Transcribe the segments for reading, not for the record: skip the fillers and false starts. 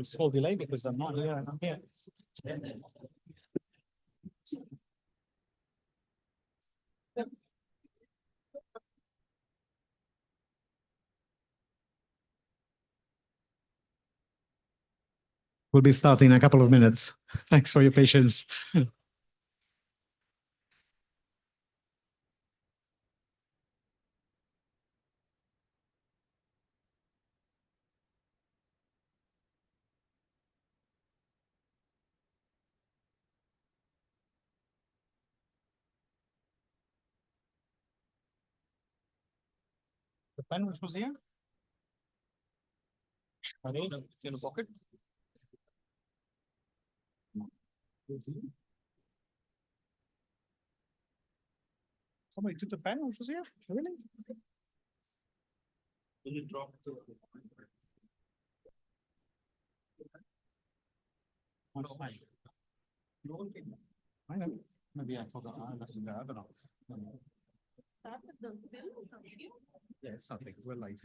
Small delay because I'm not here and I'm here. We'll be starting in a couple of minutes. Thanks for your patience. The pen which was here? Are they in the pocket? Somebody took the pen which was here? Really? Will you drop the... I know. Maybe I forgot. I don't know. Start with the film or the video? Yeah, it's something. We're live.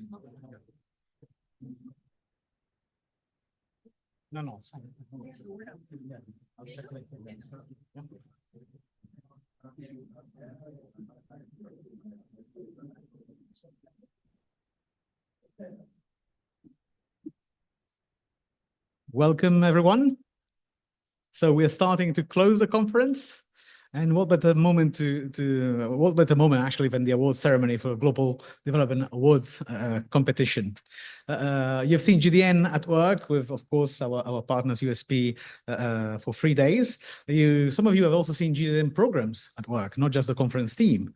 No, it's fine. I'll check later. Welcome, everyone. So we're starting to close the conference. And what better moment actually than the award ceremony for Global Development Awards competition. You've seen GDN at work with, of course, our partners USP for 3 days. Some of you have also seen GDN programs at work, not just the conference team.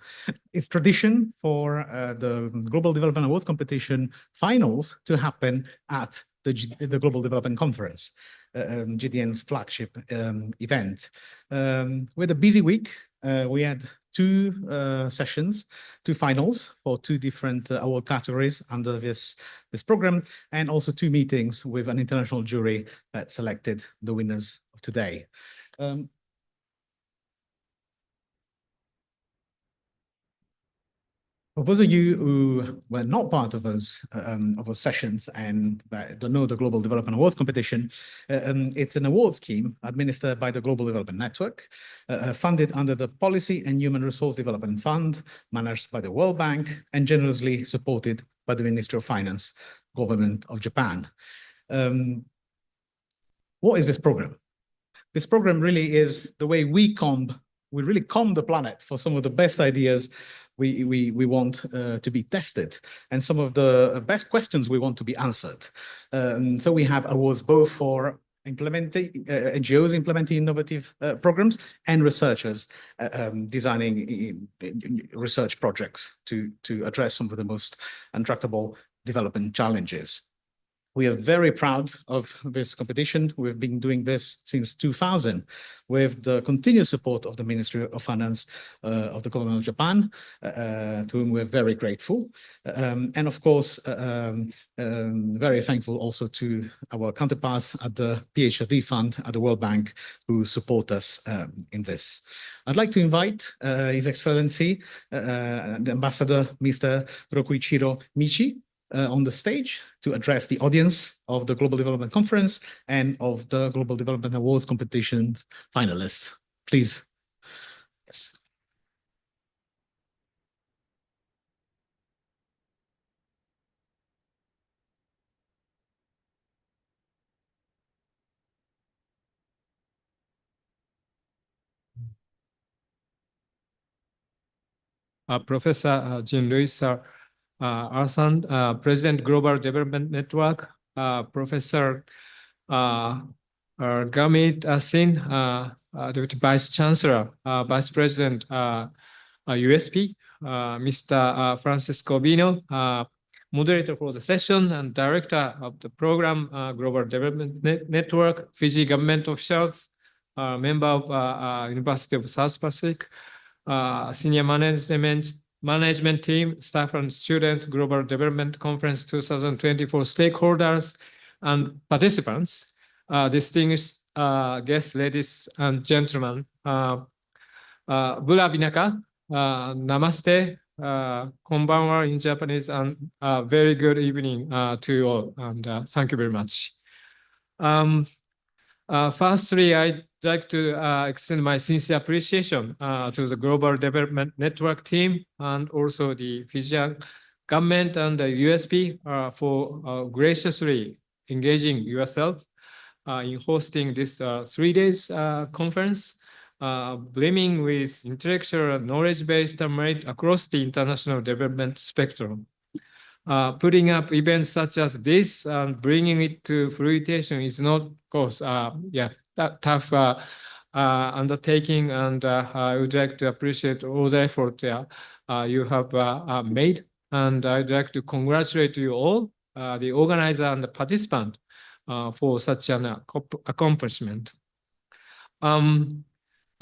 It's tradition for the Global Development Awards competition finals to happen at the Global Development Conference. GDN's flagship event. With a busy week, we had 2 sessions, 2 finals for 2 different award categories under this program, and also 2 meetings with an international jury that selected the winners of today. For those of you who were not part of those sessions and don't know the Global Development Awards competition, it's an award scheme administered by the Global Development Network, funded under the Policy and Human Resource Development Fund, managed by the World Bank, and generously supported by the Ministry of Finance, Government of Japan. What is this program? This program really is the way we really comb the planet for some of the best ideas we want to be tested, and some of the best questions we want to be answered. So we have awards both for NGOs implementing innovative programs and researchers designing research projects to address some of the most intractable development challenges. We are very proud of this competition. We've been doing this since 2000 with the continuous support of the Ministry of Finance of the Government of Japan, to whom we're very grateful. And of course, very thankful also to our counterparts at the PHRD Fund at the World Bank who support us in this. I'd like to invite His Excellency, the Ambassador, Mr. Rokuichiro Michi, on the stage to address the audience of the Global Development Conference and of the Global Development Awards competition's finalists. Please. Yes. Professor Jean-Louis Arsan, President Global Development Network, Professor Gamit Singh, Deputy Vice Chancellor, Vice President USP, Mr. Francisco Vino, moderator for the session and director of the program, Global Development Network, Fiji government officials, member of University of South Pacific, senior management team, staff and students, Global Development Conference 2024 stakeholders and participants, distinguished guests, ladies and gentlemen. Bula binaka, namaste, konbanwa in Japanese, and very good evening to you all, and thank you very much. Firstly, I'd like to extend my sincere appreciation to the Global Development Network team and also the Fijian government and the USP for graciously engaging yourself in hosting this 3 days conference, brimming with intellectual knowledge-based merit across the international development spectrum. Putting up events such as this and bringing it to fruition is not, of course, tough undertaking, and I would like to appreciate all the effort you have made, and I'd like to congratulate you all, the organizer and the participant, for such an accomplishment.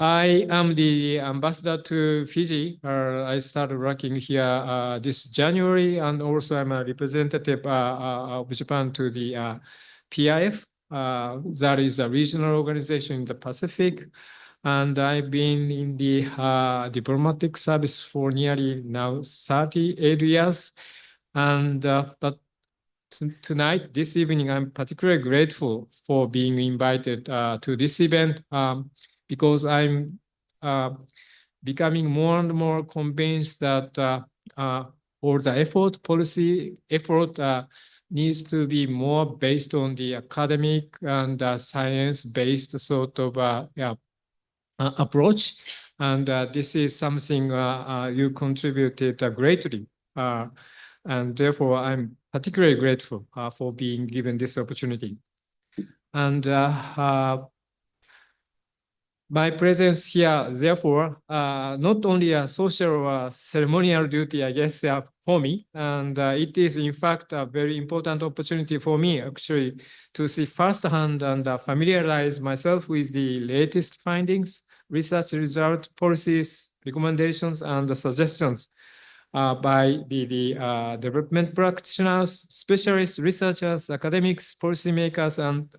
I am the ambassador to Fiji. I started working here this January, and also I'm a representative of Japan to the PIF. That is a regional organization in the Pacific. And I've been in the diplomatic service for nearly now 38 years. And but tonight, this evening, I'm particularly grateful for being invited to this event. Because I'm becoming more and more convinced that all the policy effort needs to be more based on the academic and science-based sort of approach. And this is something you contributed greatly. And therefore, I'm particularly grateful for being given this opportunity. And my presence here, therefore, not only a social or ceremonial duty, I guess, for me, and it is, in fact, a very important opportunity for me, actually, to see firsthand and familiarize myself with the latest findings, research results, policies, recommendations, and suggestions by the development practitioners, specialists, researchers, academics, policymakers, and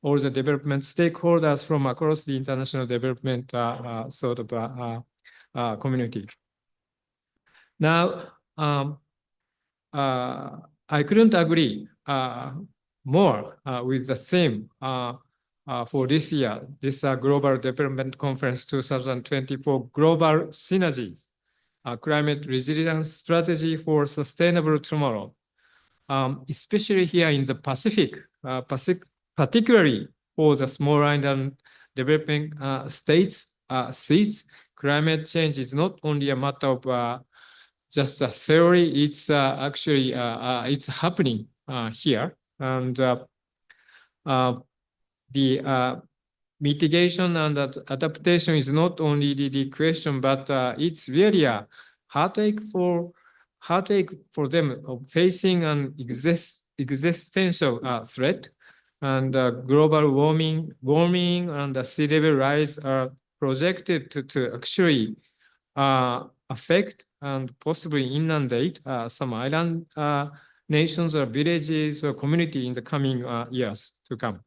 all the development stakeholders from across the international development sort of community. Now, I couldn't agree more with the theme for this year, this Global Development Conference 2024 Global Synergies, Climate Resilience Strategy for Sustainable Tomorrow. Especially here in the Pacific, particularly for the small island developing states, climate change is not only a matter of just a theory, it's actually, it's happening here. And the mitigation and adaptation is not only the question, but it's really a heartache for them of facing an existential threat. And global warming and sea level rise are projected to actually affect and possibly inundate some island nations or villages or community in the coming years to come.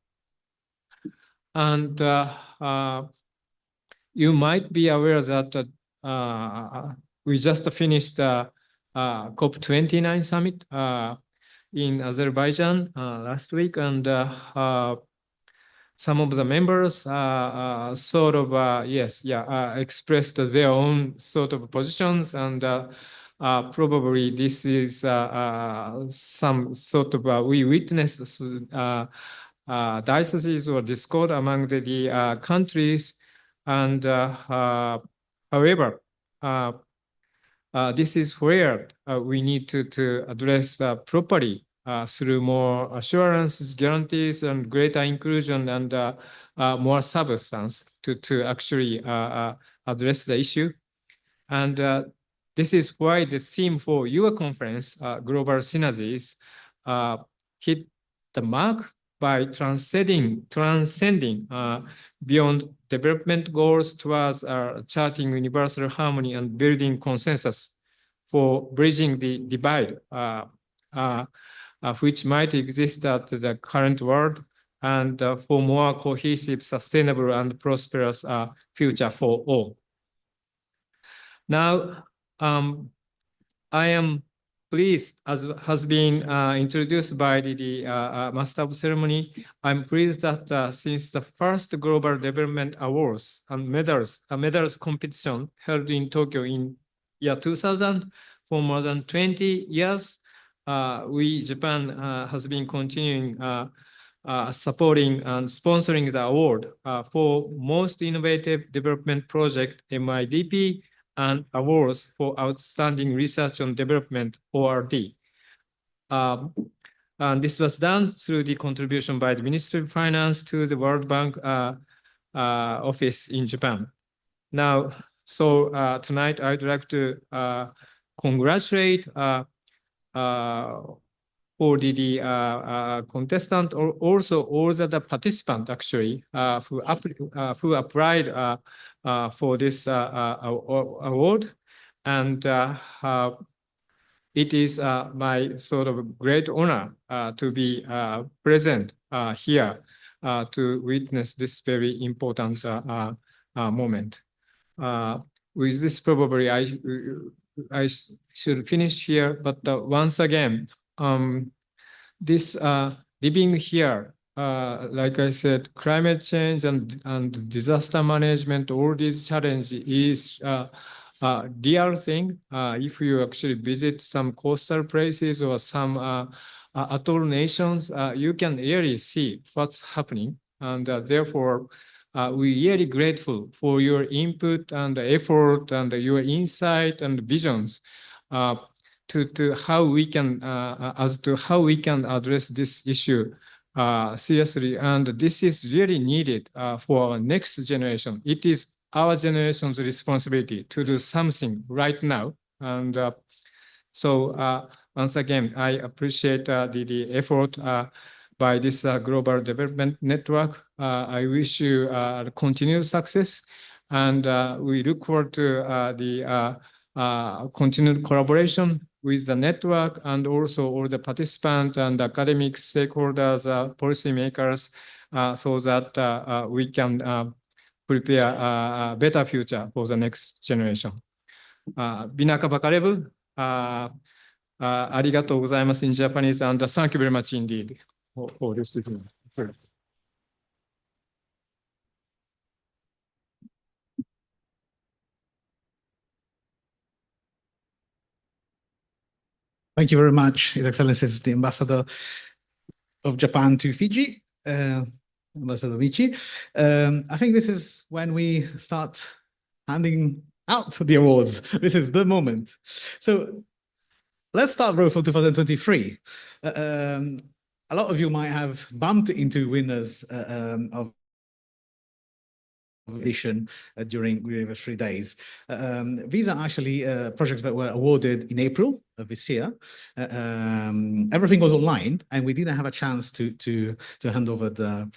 And you might be aware that we just finished COP29 summit in Azerbaijan last week, and some of the members sort of expressed their own sort of positions, and probably this is some sort of we witnessed diocese or discord among the countries, and however, this is where we need to address properly through more assurances, guarantees, and greater inclusion, and more substance to actually address the issue. And this is why the theme for your conference, Global Synergies, hit the mark by transcending beyond development goals towards charting universal harmony and building consensus for bridging the divide, which might exist at the current world, and for more cohesive, sustainable, and prosperous future for all. Now, I am pleased, as has been introduced by the Master of Ceremony, I'm pleased that since the first Global Development Awards and medals competition held in Tokyo in year 2000, for more than 20 years, Japan has been continuing supporting and sponsoring the award for Most Innovative Development Project, MIDP, and awards for Outstanding Research on Development, ORD. And this was done through the contribution by the Ministry of Finance to the World Bank office in Japan. Now, so tonight I'd like to congratulate for the contestant, or also all the participants actually who applied for this award, and it is my sort of great honor to be present here to witness this very important moment. With this, probably I should finish here, but once again, this living here, like I said, climate change and disaster management, all these challenges is a real thing. If you actually visit some coastal places or some atoll nations, you can really see what's happening. And therefore, we're really grateful for your input and effort and your insight and visions to how we can address this issue seriously. And this is really needed for our next generation. It is our generation's responsibility to do something right now. And so once again, I appreciate the effort by this Global Development Network. I wish you continued success, and we look forward to the continued collaboration with the network and also all the participants and academic stakeholders, policymakers, so that we can prepare a better future for the next generation. Binaka Bakarevu, arigatou gozaimasu in Japanese, and thank you very much indeed for this evening. Thank you very much, His Excellency, the Ambassador of Japan to Fiji, Ambassador Michi. I think this is when we start handing out the awards. This is the moment. So let's start for 2023. A lot of you might have bumped into winners of edition during 3 days. These are actually projects that were awarded in April of this year. Everything was online, and we didn't have a chance to hand over the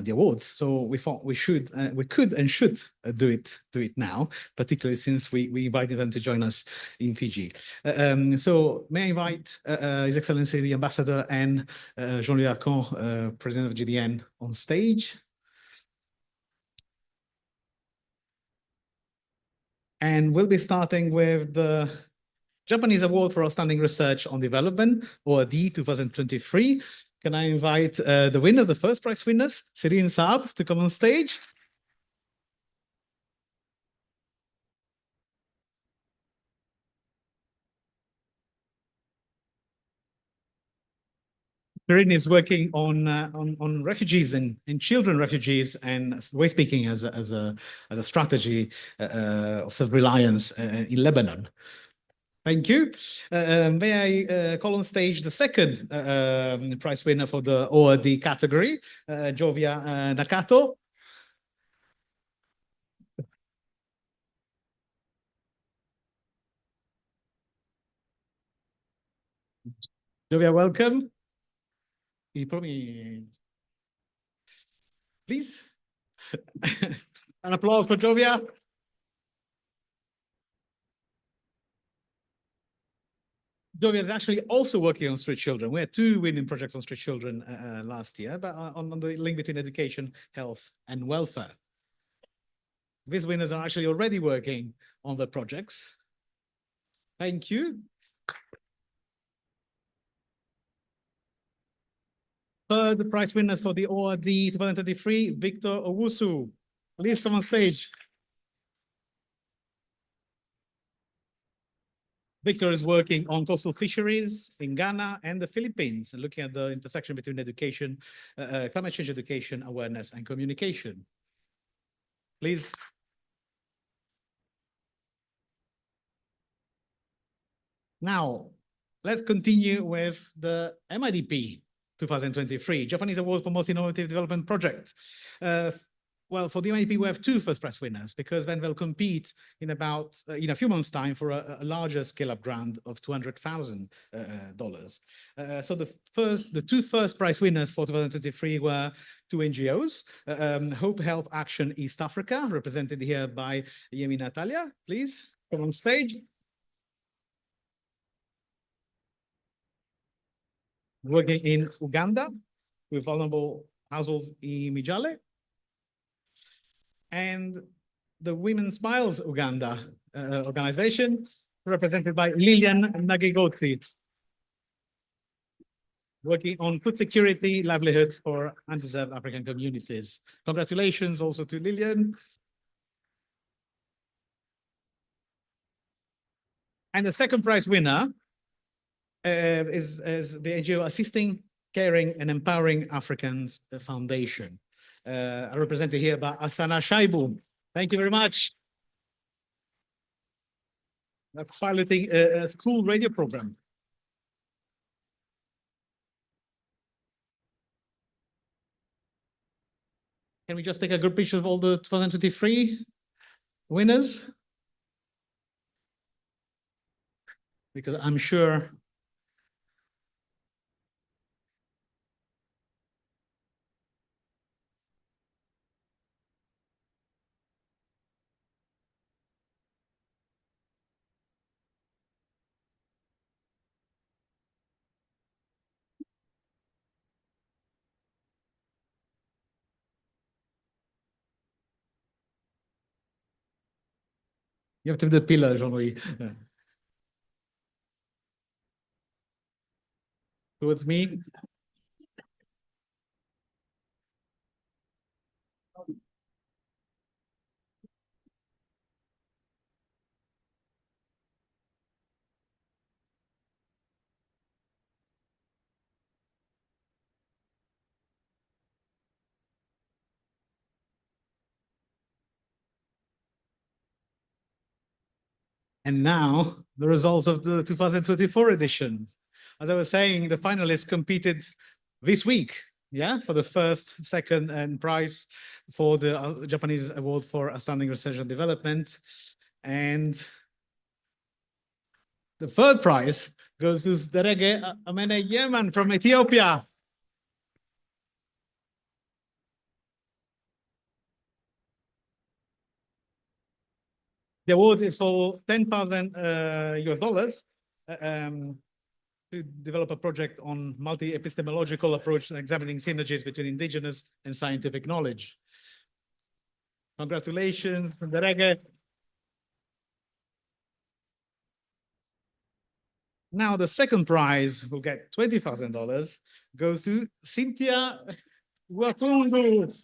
awards. So we thought we could and should do it now, particularly since we invited them to join us in Fiji. So may I invite His Excellency the Ambassador and Jean-Louis Arcan, President of GDN, on stage. And we'll be starting with the Japanese Award for Outstanding Research on Development, ORD 2023. Can I invite the winners, the first prize winners, Siri and Saab, to come on stage? Shirin is working on refugees and children refugees, and we're speaking as a strategy of self-reliance in Lebanon. Thank you. May I call on stage the second prize winner for the ORD category, Jovia Nakato. Jovia, welcome. You probably, please. An applause for Jovia. Jovia is actually also working on street children. We had two winning projects on street children last year, but on the link between education, health, and welfare. These winners are actually already working on the projects. Thank you. Third prize winners for the ORD 2023, Victor Owusu. Please come on stage. Victor is working on coastal fisheries in Ghana and the Philippines, looking at the intersection between education, climate change education, awareness, and communication. Please. Now, let's continue with the MIDP 2023, Japanese Award for Most Innovative Development Project. Well, for the MIDP, we have two first prize winners because then they'll compete in about in a few months' time for a larger scale-up grant of $200,000. So the two first prize winners for 2023 were two NGOs, Hope Health Action East Africa, represented here by Yemi Natalia. Please come on stage. Working in Uganda with vulnerable households in Mijale. And the Women Smiles Uganda organization, represented by Lilian Nagigotsi, working on food security, livelihoods for undeserved African communities. Congratulations also to Lilian. And the second prize winner is the NGO Assisting, Caring, and Empowering Africans Foundation, represented here by Asana Shaibu. Thank you very much. That's piloting a school radio program. Can we just take a group picture of all the 2023 winners? Because I'm sure you have to be the pillar, Jean-Louis. Towards me. And now the results of the 2024 edition. As I was saying, the finalists competed this week, yeah, for the first, second, and prize for the Japanese Award for Outstanding Research and Development. And the third prize goes to Derege Amene Yemen from Ethiopia. The award is for 10,000 US dollars to develop a project on multi-epistemological approach examining synergies between indigenous and scientific knowledge. Congratulations, Derege. Now the second prize will get $20,000, goes to Cynthia Wakungu.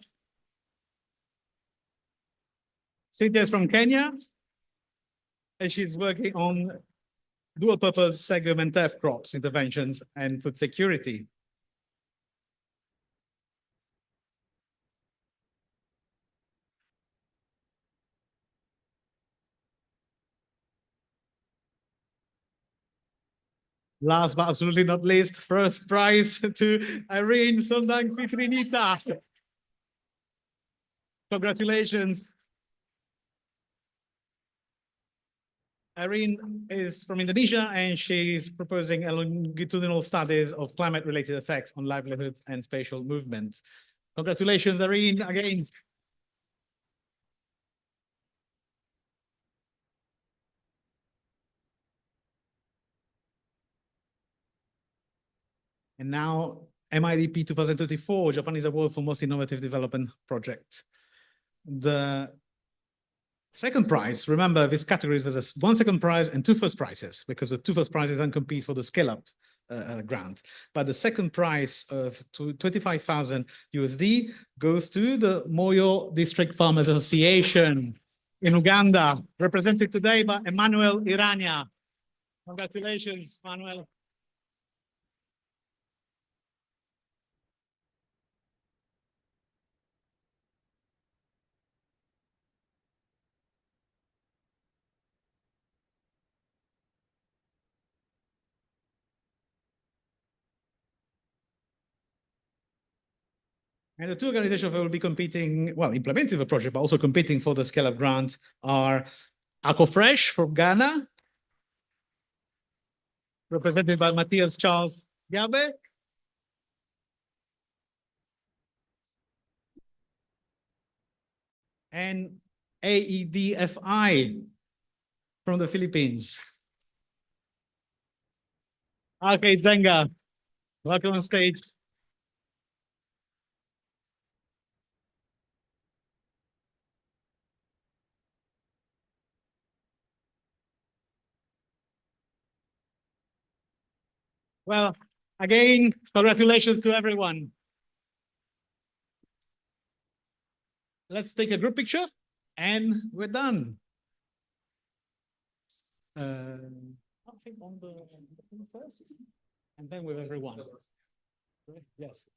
Cynthia is from Kenya, and she's working on dual purpose sorghum and turf crops interventions and food security. Last but absolutely not least, first prize to Irene Sondang Fitrinita. Congratulations. Irene is from Indonesia, and she's proposing a longitudinal studies of climate-related effects on livelihoods and spatial movement. Congratulations, Irene, again. And now MIDP 2024, Japanese Award for Most Innovative Development Project. The second prize, remember this category is one second prize and two first prizes, because the two first prizes then compete for the scale-up grant. But the second prize of 25,000 USD goes to the Moyo District Farmers Association in Uganda, represented today by Emmanuel Irania. Congratulations, Manuel. And the two organizations that will be competing, well, implementing the project, but also competing for the scale-up grant are AcoFresh from Ghana, represented by Matthias Charles Gabe, and AEDFI from the Philippines. Okay, Zenga, welcome on stage. Well, again, congratulations to everyone. Let's take a group picture and we're done. I think on the first, and then with everyone. Yes.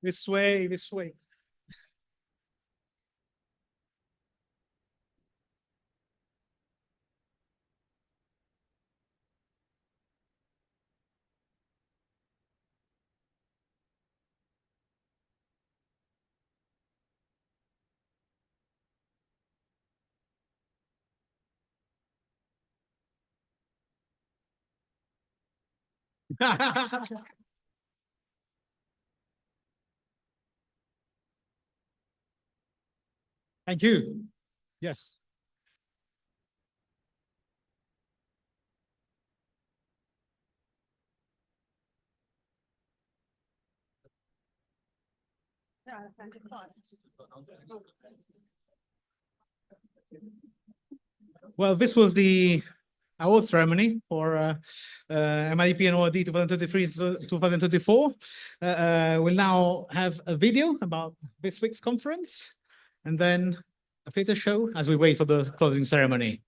This way, this way. Thank you. Yes. Well, this was the award ceremony for MIDP and ORD 2023-2024. We'll now have a video about this week's conference, and then a theater show as we wait for the closing ceremony.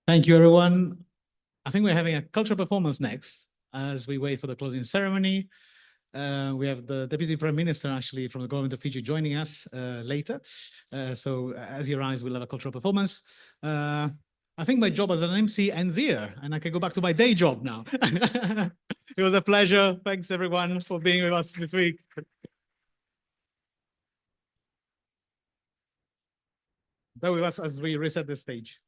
Thank you, everyone. I think we're having a cultural performance next as we wait for the closing ceremony. We have the Deputy Prime Minister actually from the government of Fiji joining us later. So as he arrives, we'll have a cultural performance. I think my job as an MC ends here and I can go back to my day job now. It was a pleasure. Thanks everyone for being with us this week. Bear with us as we reset the stage.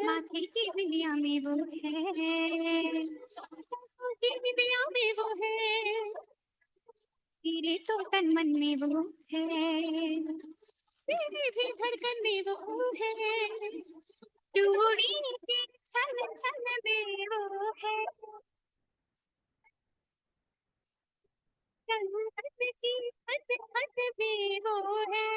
माथे की बिंदिया में वो है, की बिंदिया में वो है, तेरे तो तन मन में वो है, तेरे भी धड़कन में वो है, चूड़ी के छन छन में वो है, कलर की हट हट में वो है,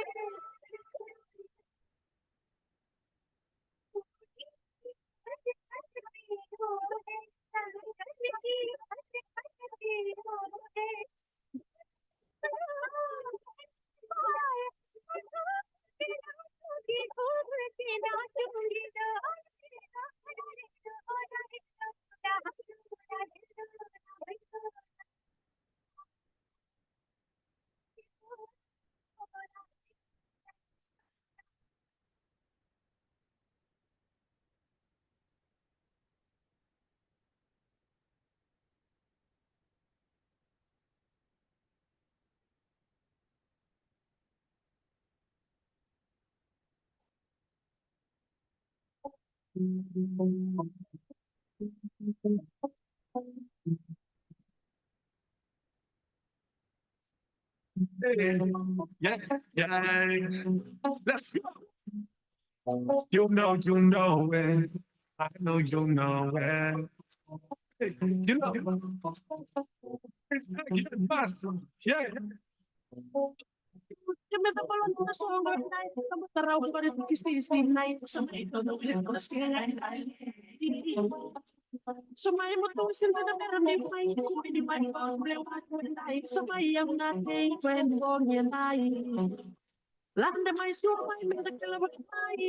Yeah, yeah. Let's go. You know it. I know you know it. Hey, you know, it's not getting awesome. Yeah. Sumay mo to sinta na pero may may di man ko lewat ko dai sumay ang na kay kwento niya dai lande may sumay may nakalawat dai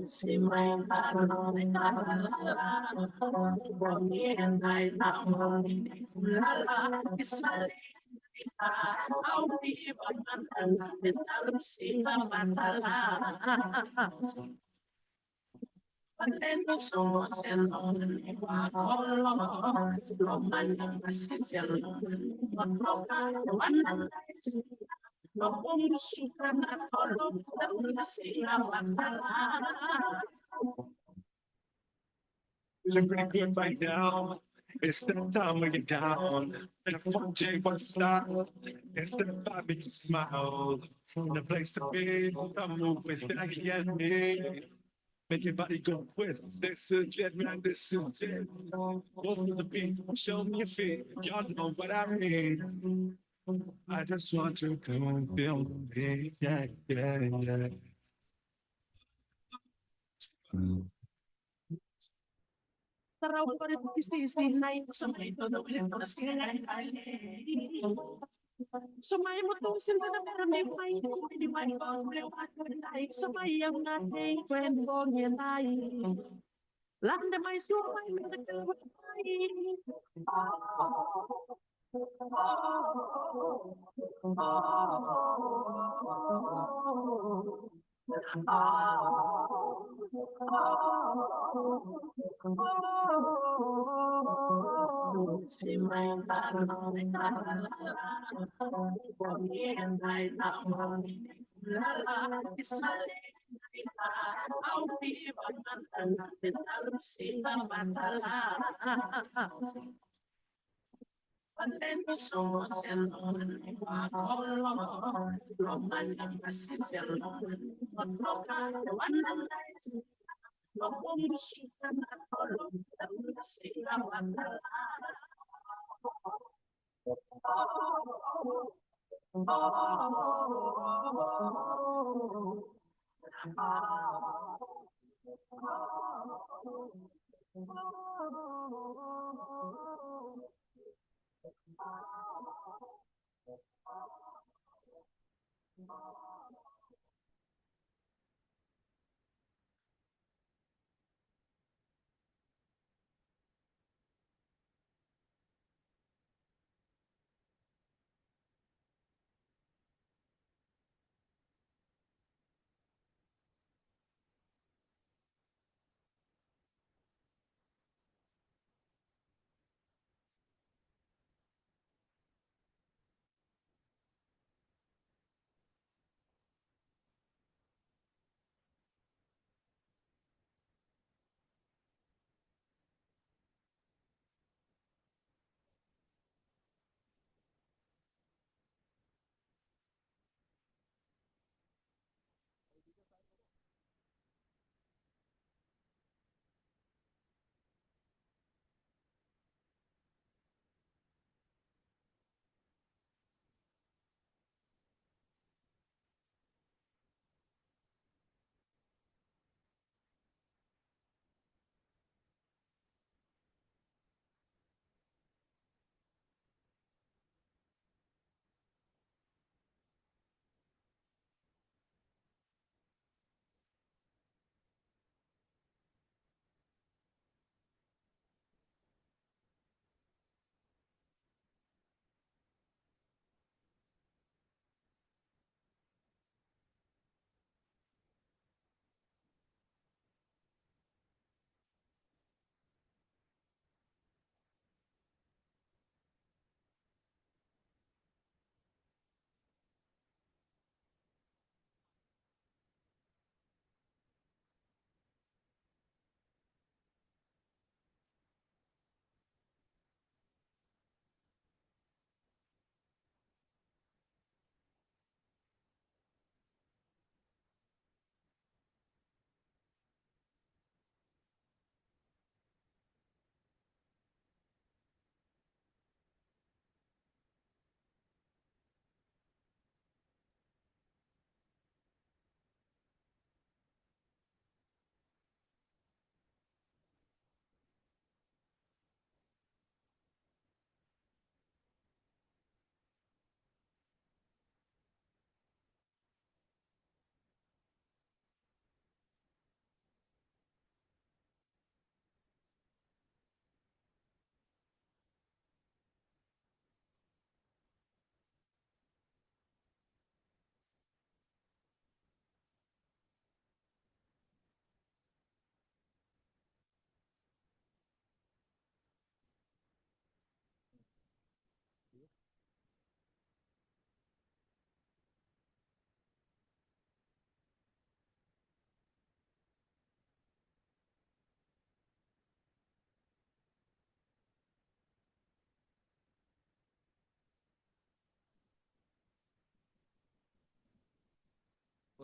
si may ano may nakalala and I now lala isali I'll be but sila matala Valendo sono selon e qua collo Romano si selon One No one super na collo sila matala Feeling pretty good right now. It's the time we get down. And a fun J one style. It's the vibe make you smile. And a place to be. Come move with Jackie and me. Make your body go with this is jet man, this is it. Go for the beat, show me your feet. Y'all know what I mean. I just want to come and feel the beat. Yeah, yeah, yeah. Taraw ko rin sisinay sa may tuloy ko sinay Sumay mo to sinta na pero may may di man ko lewat ko dai sumay ang na kay kwento niya dai lande may sumay may nakalawat dai Si may ano may nakalala and I now lala isali I'll be but sila matala Valendo sono selon e qua collo Romano si selon One No one super na collo sila matala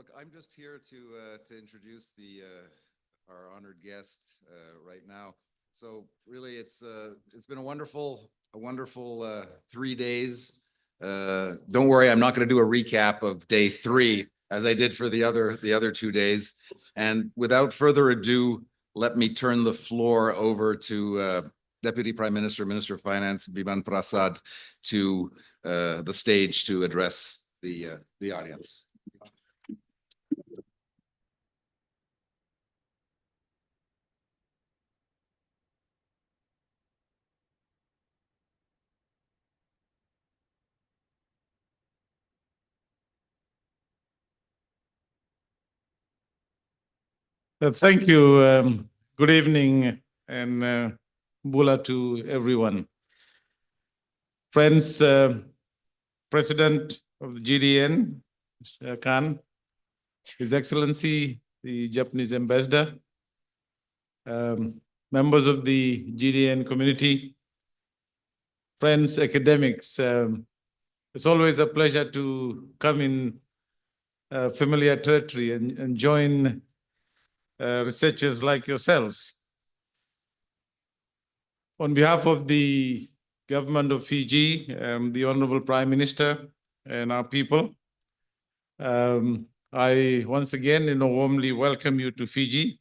Look, I'm just here to introduce our honored guest right now. So really, it's been a wonderful 3 days. Don't worry, I'm not going to do a recap of day 3 as I did for the other 2 days. And without further ado, let me turn the floor over to Deputy Prime Minister, Minister of Finance, Biman Prasad, to the stage to address the audience. Thank you. Good evening and Bula to everyone. Friends, President of the GDN, Mr. Khan, His Excellency, the Japanese Ambassador, members of the GDN community, friends, academics. It's always a pleasure to come in familiar territory and join researchers like yourselves. On behalf of the government of Fiji, the Honorable Prime Minister and our people, I once again warmly welcome you to Fiji.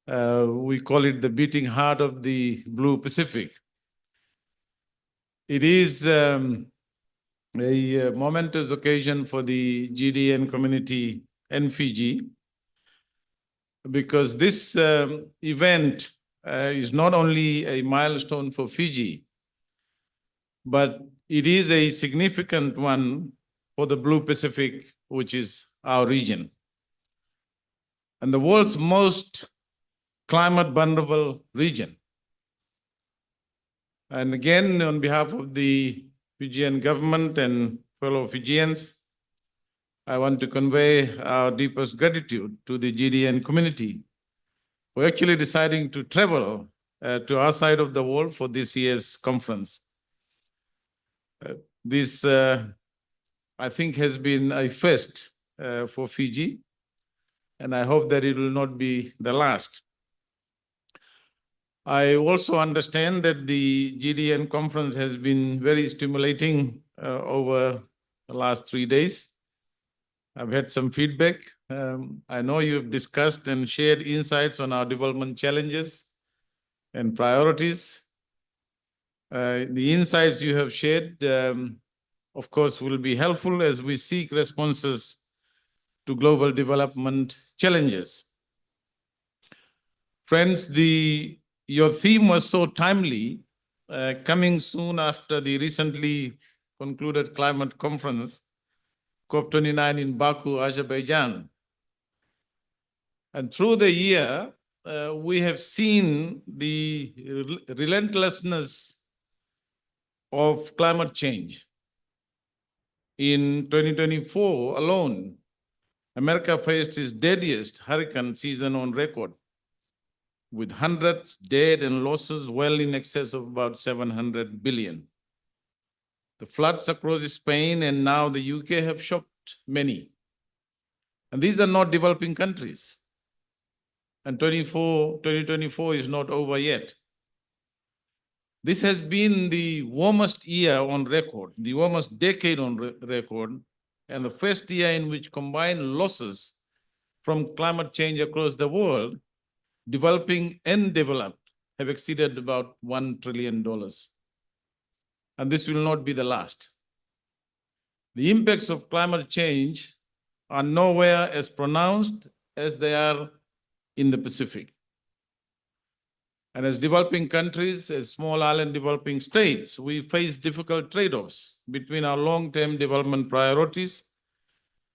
We call it the beating heart of the Blue Pacific. It is a momentous occasion for the GDN community and Fiji, because this event is not only a milestone for Fiji, but it is a significant one for the Blue Pacific, which is our region. And the world's most climate vulnerable region. And again, on behalf of the Fijian government and fellow Fijians, I want to convey our deepest gratitude to the GDN community for actually deciding to travel to our side of the world for this year's conference. This, I think, has been a first for Fiji, and I hope that it will not be the last. I also understand that the GDN conference has been very stimulating over the last 3 days. I've had some feedback. I know you've discussed and shared insights on our development challenges and priorities. The insights you have shared, of course, will be helpful as we seek responses to global development challenges. Friends, your theme was so timely, coming soon after the recently concluded climate conference, COP29 in Baku, Azerbaijan. And through the year, we have seen the relentlessness of climate change. In 2024 alone, America faced its deadliest hurricane season on record, with hundreds dead and losses well in excess of about 700 billion. The floods across Spain and now the UK have shocked many. And these are not developing countries. And 2024 is not over yet. This has been the warmest year on record, the warmest decade on record, and the first year in which combined losses from climate change across the world, developing and developed, have exceeded about $1 trillion. And this will not be the last. The impacts of climate change are nowhere as pronounced as they are in the Pacific. And as developing countries, as small island developing states, we face difficult trade-offs between our long-term development priorities,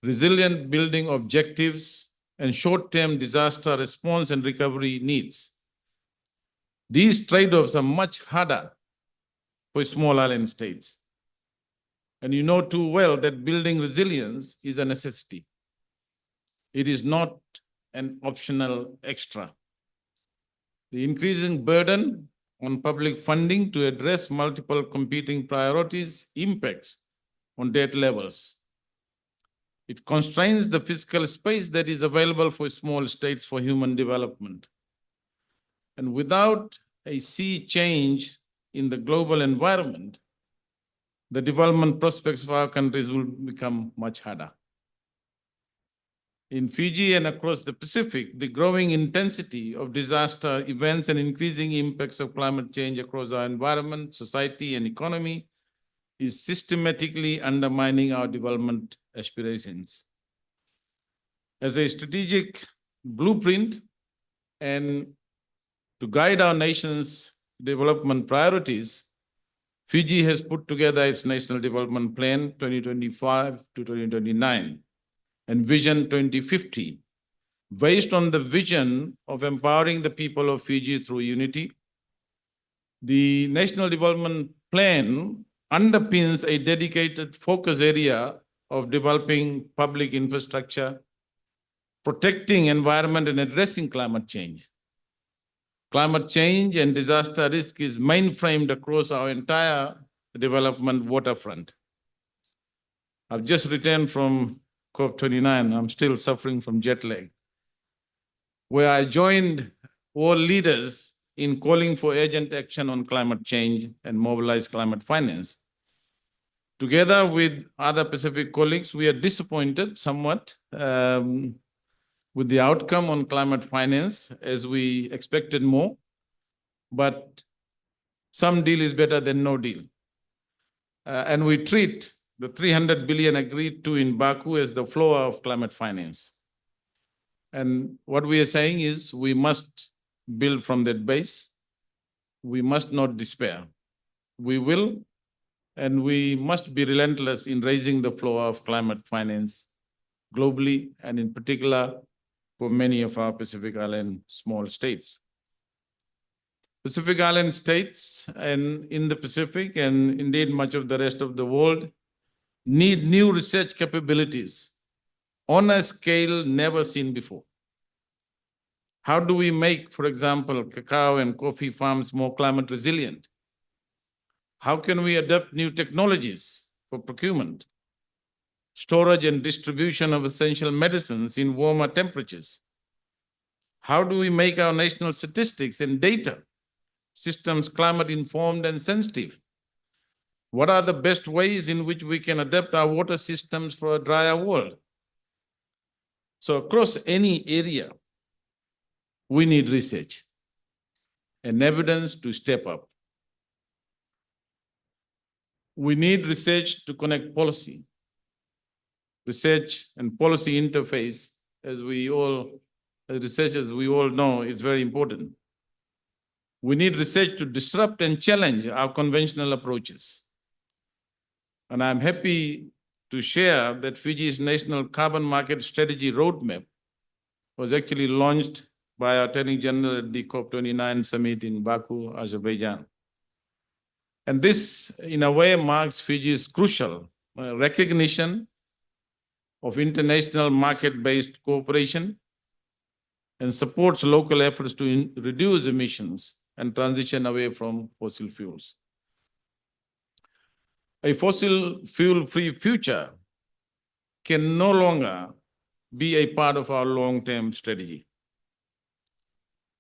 resilient building objectives, and short-term disaster response and recovery needs. These trade-offs are much harder for small island states. And you know too well that building resilience is a necessity. It is not an optional extra. The increasing burden on public funding to address multiple competing priorities impacts on debt levels. It constrains the fiscal space that is available for small states for human development. And without a sea change in the global environment, the development prospects of our countries will become much harder. In Fiji and across the Pacific, the growing intensity of disaster events and increasing impacts of climate change across our environment, society, and economy is systematically undermining our development aspirations. As a strategic blueprint and to guide our nation's development priorities, Fiji has put together its National Development Plan 2025 to 2029 and Vision 2050, based on the vision of empowering the people of Fiji through unity. The National Development Plan underpins a dedicated focus area of developing public infrastructure, protecting environment, and addressing climate change. Climate change and disaster risk is mainframed across our entire development waterfront. I've just returned from COP29. I'm still suffering from jet lag, where I joined world leaders in calling for urgent action on climate change and mobilize climate finance. Together with other Pacific colleagues, we are disappointed somewhat with the outcome on climate finance, as we expected more, but some deal is better than no deal. And we treat the 300 billion agreed to in Baku as the floor of climate finance. And what we are saying is we must build from that base. We must not despair. We will, and we must be relentless in raising the floor of climate finance globally, and in particular for many of our Pacific Island small states. Pacific Island states and in the Pacific, and indeed much of the rest of the world, need new research capabilities on a scale never seen before. How do we make, for example, cacao and coffee farms more climate resilient? How can we adopt new technologies for procurement, storage and distribution of essential medicines in warmer temperatures? How do we make our national statistics and data systems climate informed and sensitive? What are the best ways in which we can adapt our water systems for a drier world? So across any area, we need research and evidence to step up. We need research to connect policy. Research and policy interface, as researchers, we all know, is very important. We need research to disrupt and challenge our conventional approaches. And I'm happy to share that Fiji's National Carbon Market Strategy Roadmap was actually launched by our Attorney General at the COP29 summit in Baku, Azerbaijan. And this, in a way, marks Fiji's crucial recognition of international market-based cooperation and supports local efforts to reduce emissions and transition away from fossil fuels. A fossil fuel-free future can no longer be a part of our long-term strategy.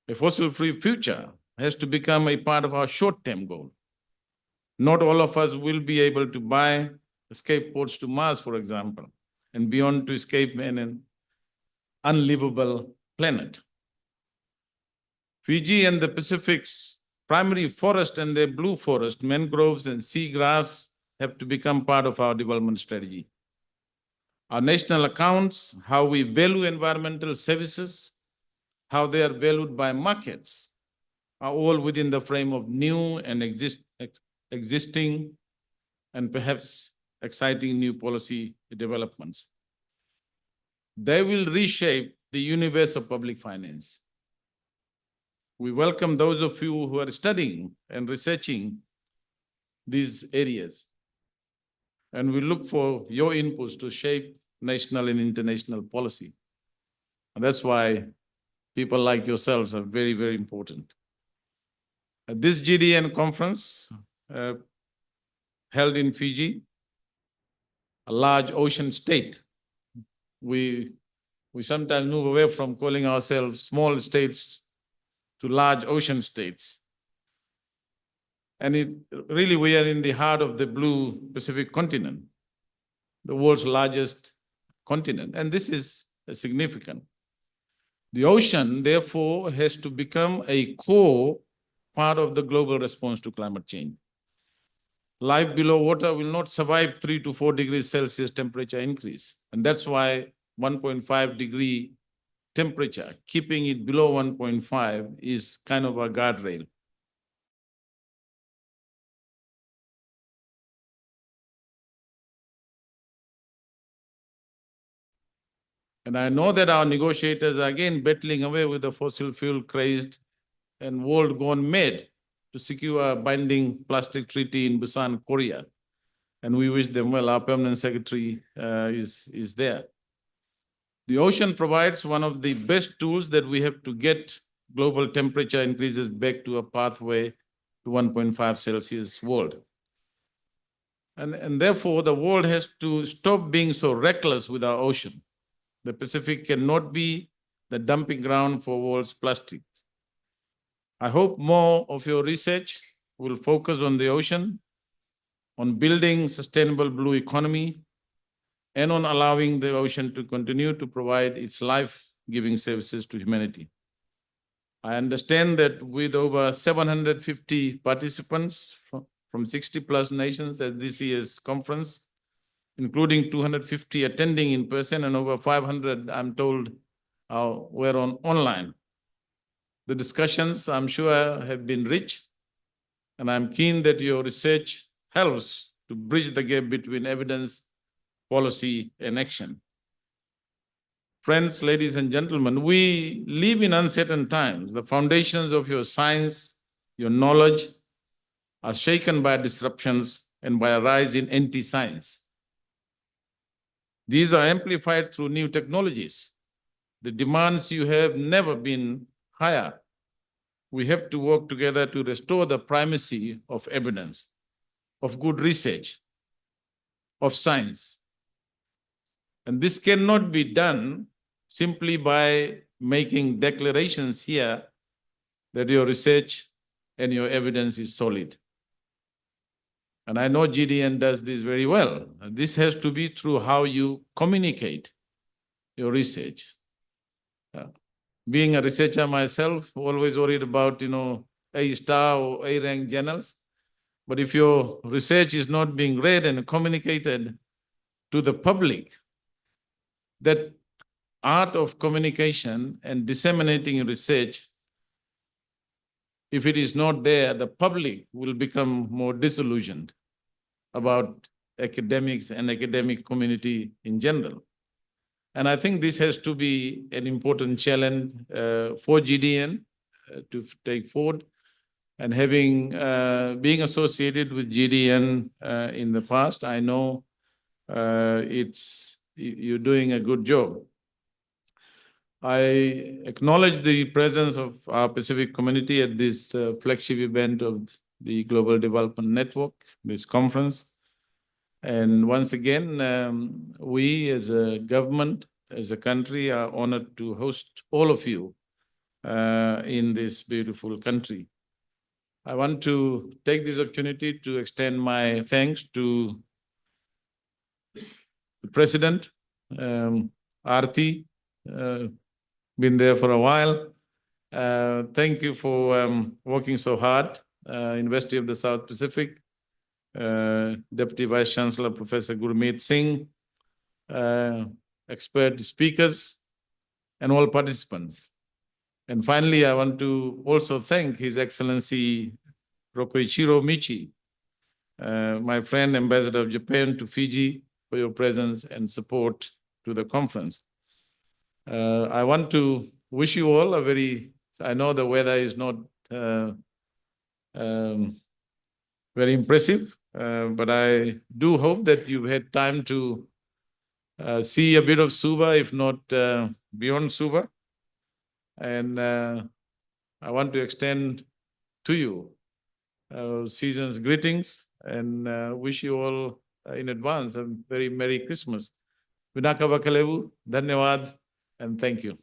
A fossil-free future has to become a part of our short-term goal. Not all of us will be able to buy escape pods to Mars, for example, and beyond to escape an unlivable planet. Fiji and the Pacific's primary forest and their blue forest, mangroves and seagrass have to become part of our development strategy. Our national accounts, how we value environmental services, how they are valued by markets, are all within the frame of new and existing and perhaps exciting new policy developments. They will reshape the universe of public finance. We welcome those of you who are studying and researching these areas. And we look for your inputs to shape national and international policy. And that's why people like yourselves are very, very important. At this GDN conference held in Fiji, a large ocean state, we sometimes move away from calling ourselves small states to large ocean states. And really, we are in the heart of the blue Pacific continent, the world's largest continent. And this is significant. The ocean, therefore, has to become a core part of the global response to climate change. Life below water will not survive 3 to 4 degrees Celsius temperature increase. And that's why 1.5 degree temperature, keeping it below 1.5 is kind of a guardrail. And I know that our negotiators are again battling away with the fossil fuel crazed and world gone mad to secure a binding plastic treaty in Busan, Korea. And we wish them well. Our permanent secretary is there. The ocean provides one of the best tools that we have to get global temperature increases back to a pathway to 1.5 Celsius world. And therefore, the world has to stop being so reckless with our ocean. The Pacific cannot be the dumping ground for world's plastics. I hope more of your research will focus on the ocean, on building sustainable blue economy, and on allowing the ocean to continue to provide its life-giving services to humanity. I understand that with over 750 participants from 60 plus nations at this year's conference, including 250 attending in person and over 500, I'm told, were online. The discussions, I'm sure, have been rich, and I'm keen that your research helps to bridge the gap between evidence, policy, and action. Friends, ladies and gentlemen, we live in uncertain times. The foundations of your science, your knowledge are shaken by disruptions and by a rise in anti-science. These are amplified through new technologies. The demands you have never been higher. We have to work together to restore the primacy of evidence, of good research, of science. And this cannot be done simply by making declarations here that your research and your evidence is solid. And I know GDN does this very well. This has to be through how you communicate your research. Being a researcher myself, always worried about, A-star or A-rank journals. But if your research is not being read and communicated to the public, that art of communication and disseminating research, if it is not there, the public will become more disillusioned about academics and academic community in general. And I think this has to be an important challenge for GDN to take forward. And having being associated with GDN in the past, I know you're doing a good job. I acknowledge the presence of our Pacific community at this flagship event of the Global Development Network, this conference. And once again, we as a government, as a country, are honored to host all of you in this beautiful country. I want to take this opportunity to extend my thanks to the President, Aarti, been there for a while. Thank you for working so hard. University of the South Pacific, Deputy Vice Chancellor, Professor Gurmeet Singh, expert speakers, and all participants. And finally, I want to also thank His Excellency Rokoichiro Michi, my friend, Ambassador of Japan to Fiji, for your presence and support to the conference. I want to wish you all I know the weather is not very impressive, but I do hope that you've had time to see a bit of Suva, if not beyond Suva. And I want to extend to you season's greetings and wish you all in advance a very Merry Christmas Vinaka Bakalevu, Dhanyavad, and thank you.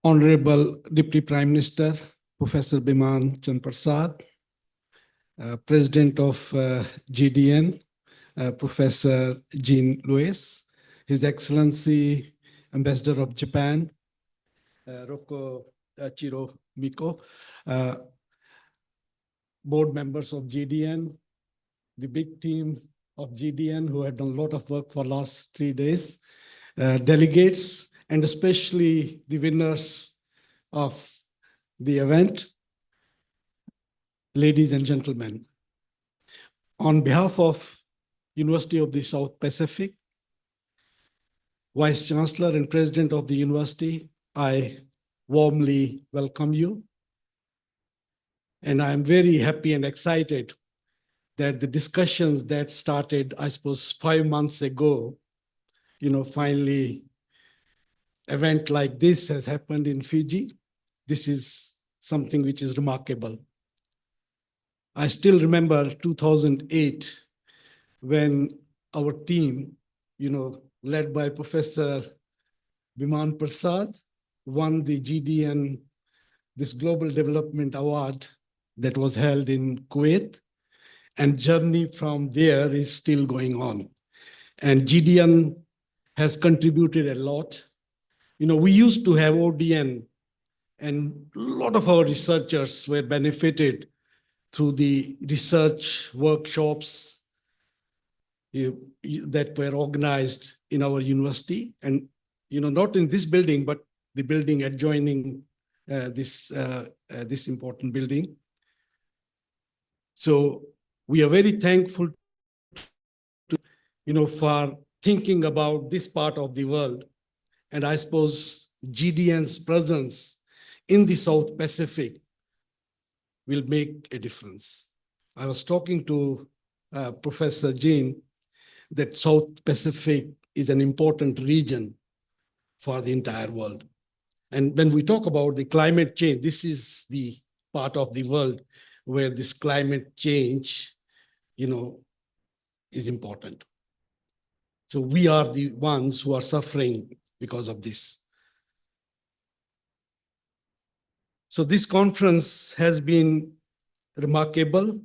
Honorable Deputy Prime Minister, Professor Biman Chandra Prasad, President of GDN, Professor Jean Louis, His Excellency Ambassador of Japan, Roko Chiro Miko, board members of GDN, the big team of GDN who have done a lot of work for last 3 days, delegates, and especially the winners of the event, ladies and gentlemen. On behalf of University of the South Pacific, Vice Chancellor and President of the University, I warmly welcome you. And I'm very happy and excited that the discussions that started, I suppose, 5 months ago, finally, event like this has happened in Fiji. This is something which is remarkable. I still remember 2008 when our team, led by Professor Biman Prasad, won the GDN, this Global Development Award that was held in Kuwait, and journey from there is still going on. And GDN has contributed a lot. We used to have ODN, and a lot of our researchers were benefited through the research workshops that were organized in our university, and not in this building, but the building adjoining this important building. So we are very thankful for thinking about this part of the world. And I suppose GDN's presence in the South Pacific will make a difference. I was talking to Professor Jean that South Pacific is an important region for the entire world. And when we talk about the climate change, this is the part of the world where this climate change, is important. So we are the ones who are suffering because of this. So this conference has been remarkable,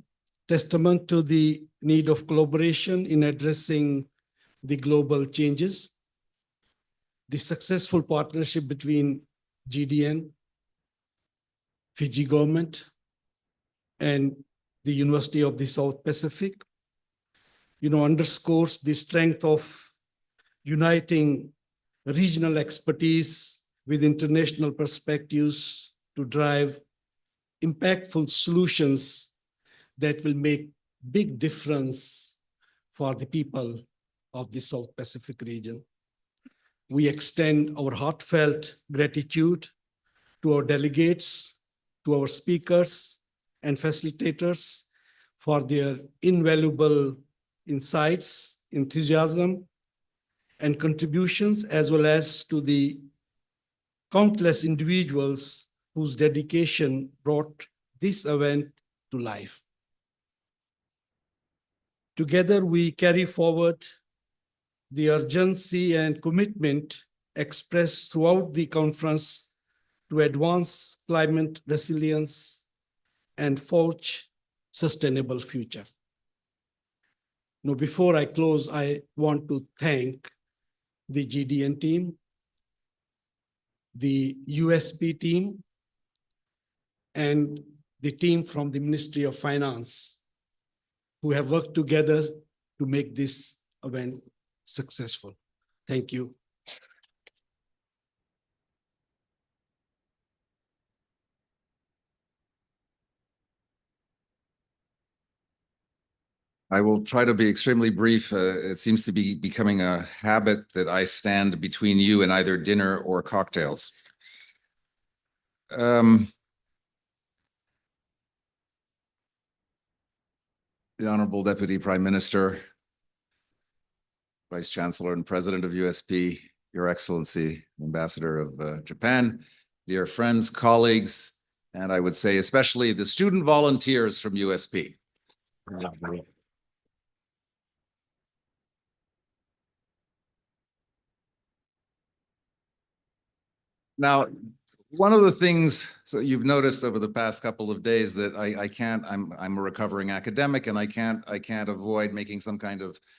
testament to the need of collaboration in addressing the global changes. The successful partnership between GDN, Fiji government, and the University of the South Pacific, underscores the strength of uniting regional expertise with international perspectives to drive impactful solutions that will make big difference for the people of the South Pacific region. We extend our heartfelt gratitude to our delegates, to our speakers and facilitators for their invaluable insights, enthusiasm, and contributions, as well as to the countless individuals whose dedication brought this event to life. Together, we carry forward the urgency and commitment expressed throughout the conference to advance climate resilience and forge sustainable future. Now, before I close, I want to thank the GDN team, the USP team, and the team from the Ministry of Finance who have worked together to make this event successful. Thank you. I will try to be extremely brief. It seems to be becoming a habit that I stand between you and either dinner or cocktails. The Honorable Deputy Prime Minister, Vice Chancellor and President of USP, Your Excellency, Ambassador of Japan, dear friends, colleagues, and I would say especially the student volunteers from USP. Now, one of the things, so you've noticed over the past couple of days that I'm a recovering academic and I can't avoid making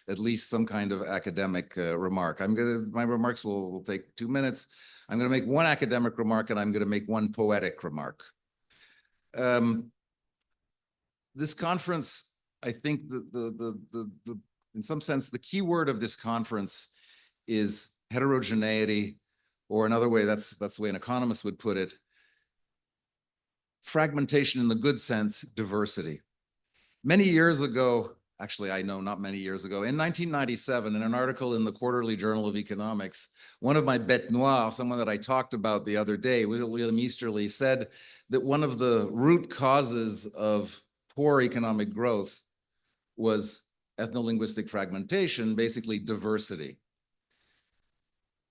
at least some kind of academic remark. My remarks will take 2 minutes. I'm going to make one academic remark and I'm going to make one poetic remark. This conference, I think in some sense, the key word of this conference is heterogeneity, or another way, that's the way an economist would put it, fragmentation in the good sense, diversity. Many years ago, actually, I know not many years ago, in 1997, in an article in the Quarterly Journal of Economics, one of my bêtes noires, someone that I talked about the other day, William Easterly, said that one of the root causes of poor economic growth was ethno-linguistic fragmentation, basically diversity.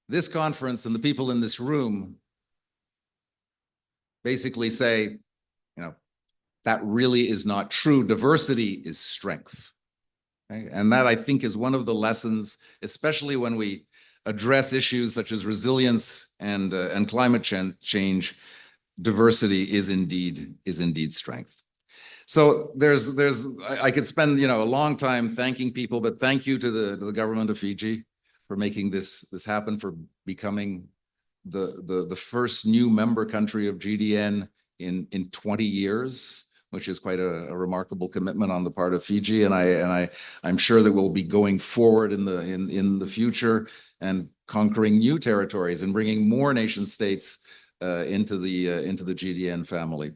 This conference and the people in this room basically say, that really is not true. Diversity is strength. Okay? And that, I think, is one of the lessons, especially when we address issues such as resilience and climate change. Diversity is indeed strength. So I could spend a long time thanking people, but thank you to the government of Fiji for making this happen, for becoming the first new member country of GDN in 20 years, which is quite a remarkable commitment on the part of Fiji. And I'm sure that we'll be going forward in the future and conquering new territories and bringing more nation states into the GDN family.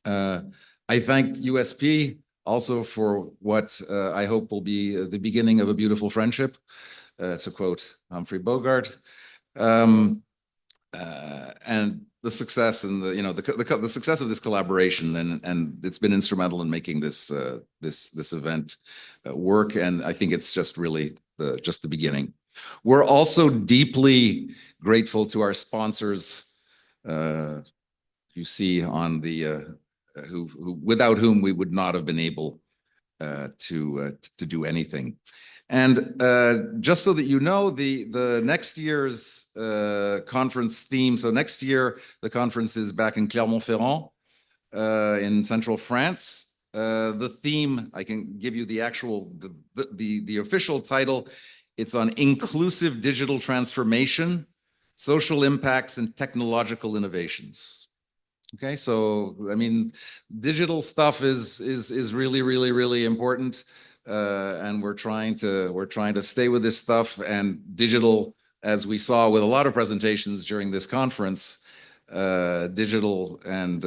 I thank USP also for what I hope will be the beginning of a beautiful friendship, to quote Humphrey Bogart, and the success and the success of this collaboration, and it's been instrumental in making this event work. And I think it's just really just the beginning. We're also deeply grateful to our sponsors. You see on the who without whom we would not have been able to do anything. And just so that you know, the next year's conference theme, so next year the conference is back in Clermont-Ferrand in central France. The theme, I can give you the actual, the official title. It's on inclusive digital transformation, social impacts, and technological innovations. Okay, so I mean, digital stuff is really important, and we're trying to stay with this stuff. And digital, as we saw with a lot of presentations during this conference, digital and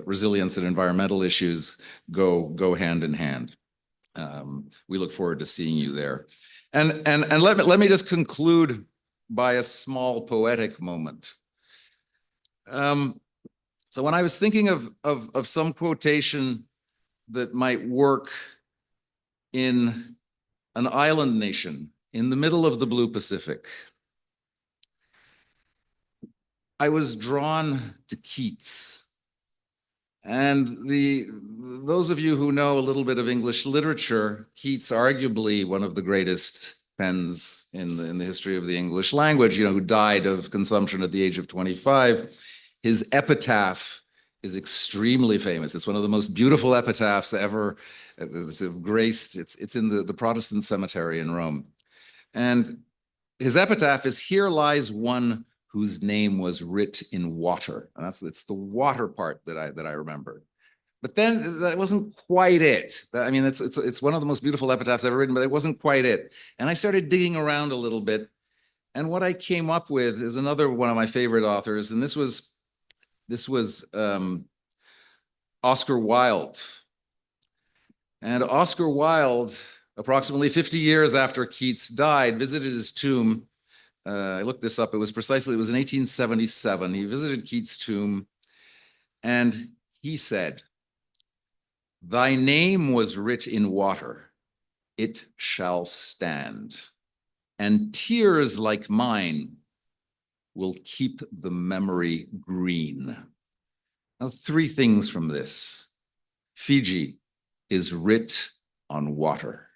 resilience and environmental issues go hand in hand. We look forward to seeing you there. And let me just conclude by a small poetic moment. So when I was thinking of some quotation that might work in an island nation in the middle of the blue Pacific, I was drawn to Keats. And those of you who know a little bit of English literature, Keats, arguably one of the greatest pens in the history of the English language, who died of consumption at the age of 25. His epitaph is extremely famous. It's one of the most beautiful epitaphs ever graced. It's in the Protestant cemetery in Rome. And his epitaph is, "Here lies one whose name was writ in water." And it's the water part that I remember. But then that wasn't quite it. I mean, it's one of the most beautiful epitaphs ever written, but it wasn't quite it. And I started digging around a little bit. And what I came up with is another one of my favorite authors. And this was Oscar Wilde. And Oscar Wilde approximately 50 years after Keats died, visited his tomb. I looked this up. It was in 1877. He visited Keats' tomb and he said, "Thy name was writ in water, it shall stand, and tears like mine will keep the memory green." Now, three things from this. Fiji is writ on water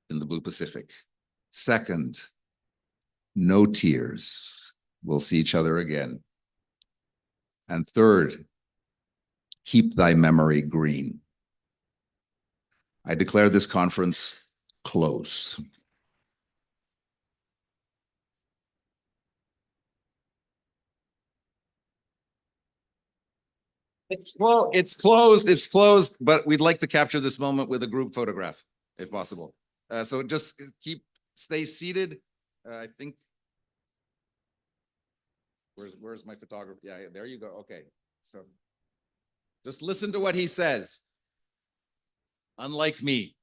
in the Blue Pacific. Second, no tears. We'll see each other again. And third, keep thy memory green. I declare this conference closed. It's closed, but we'd like to capture this moment with a group photograph, if possible. So just stay seated. I think, where's my photographer? Yeah, there you go. Okay, so just listen to what he says. Unlike me.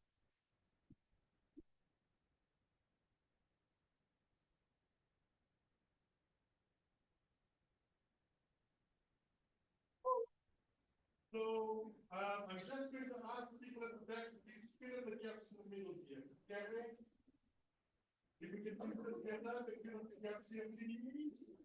So I'm just going to ask people at the back, please fill in the gaps in the middle here. Okay? If we can do this, get up and fill in the gaps here, please.